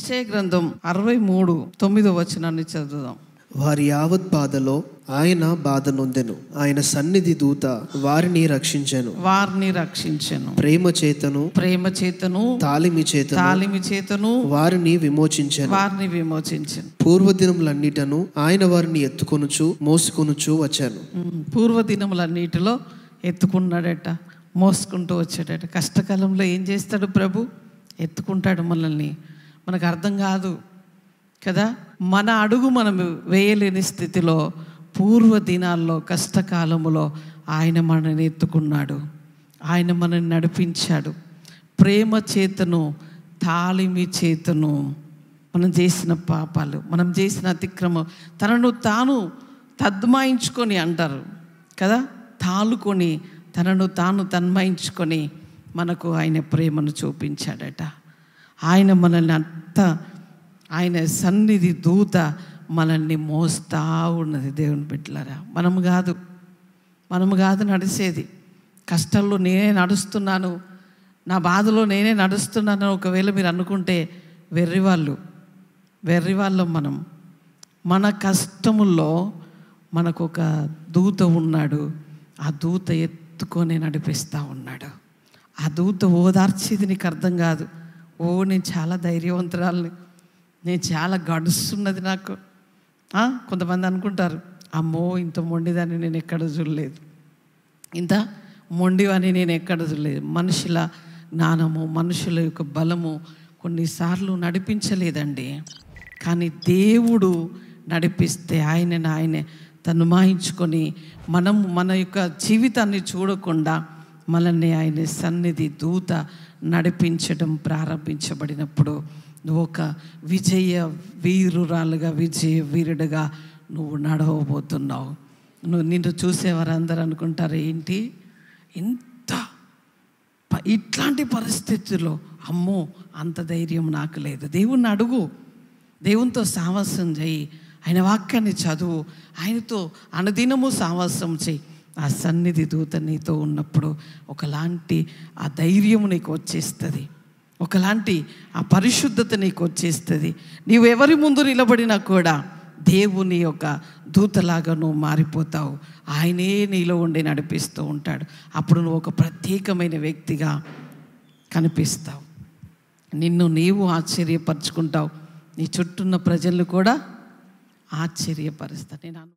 యెషయా గ్రంథం 63:9 చదువుదాం. వారి యావత్ బాధలో ఆయన బాధ నొందెను, ఆయన సన్నిధి దూత వారిని రక్షించెను. ప్రేమ చేతను తాలిమి చేతను వారిని విమోచించెను. పూర్వదినములన్నిటను ఆయన వారిని మోసుకొనుచు వచ్చాను. పూర్వదినములన్నిటిలో ఎత్తుకున్నాడట, మోసుకుంటూ వచ్చాడట. కష్టకాలంలో ఏం చేస్తాడు ప్రభు? ఎత్తుకుంటాడు మనల్ని. మనకు అర్థం కాదు కదా, మన అడుగు మనం వేయలేని స్థితిలో పూర్వ దినాల్లో కష్టకాలములో ఆయన మనల్ని ఎత్తుకున్నాడు, ఆయన మనల్ని నడిపించాడు. ప్రేమ చేతను తాళిమి చేతను మనం చేసిన పాపాలు, మనం చేసిన అతిక్రమం, తనను తాను తద్మాయించుకొని అంటారు కదా, తాలుకొని తనను తాను తన్మాయించుకొని మనకు ఆయన ప్రేమను చూపించాడట. ఆయన మనల్ని ఆయన సన్నిధి దూత మనల్ని మోస్తా ఉన్నది. దేవుని బిడ్డలారా, మనము కాదు నడిచేది. కష్టాల్లో నేనే నడుస్తున్నాను, నా బాధలో నేనే నడుస్తున్నాను ఒకవేళ మీరు అనుకుంటే వెర్రివాళ్ళం మనం. మన కష్టముల్లో మనకు ఒక దూత ఉన్నాడు, ఆ దూత ఎత్తుకొని నడిపిస్తూ ఉన్నాడు. ఆ దూత ఓదార్చేది నీకు అర్థం కాదు. నేను చాలా ధైర్యవంతురాలని, నేను చాలా గడుస్తున్నది నాకు. కొంతమంది అనుకుంటారు, అమ్మో ఇంత మొండిదాన్ని నేను ఎక్కడ చూడలేదు, ఇంత మొండివని నేను ఎక్కడ చూడలేదు. మనుషుల జ్ఞానము, మనుషుల యొక్క బలము కొన్నిసార్లు నడిపించలేదండి. కానీ దేవుడు నడిపిస్తే ఆయనే తన్మాయించుకొని మన యొక్క జీవితాన్ని చూడకుండా మనల్ని ఆయన సన్నిధి దూత నడిపించడం ప్రారంభించబడినప్పుడు నువ్వు ఒక విజయ వీరురాలుగా, విజయ వీరుడుగా నువ్వు నడవబోతున్నావు. నిన్ను చూసేవారందరూ అనుకుంటారు, ఏంటి ఇట్లాంటి పరిస్థితుల్లో, అమ్మో అంత ధైర్యం నాకు లేదు. దేవుణ్ణి అడుగు, దేవునితో సావాసం చేయి, ఆయన వాక్యాన్ని చదువు, ఆయనతో అనుదినము సావాసం చేయి. ఆ సన్నిధి దూత నీతో ఉన్నప్పుడు ఒకలాంటి ఆ ధైర్యం నీకు వచ్చేస్తుంది, ఒకలాంటి ఆ పరిశుద్ధత నీకు వచ్చేస్తుంది. నీవు ఎవరి ముందు నిలబడినా కూడా దేవుని యొక్క దూతలాగా నువ్వు మారిపోతావు. ఆయనే నీలో ఉండి నడిపిస్తూ ఉంటాడు. అప్పుడు నువ్వు ఒక ప్రత్యేకమైన వ్యక్తిగా కనిపిస్తావు. నిన్ను నీవు ఆశ్చర్యపరచుకుంటావు, నీ చుట్టూన్న ప్రజలను కూడా ఆశ్చర్యపరుస్తావు.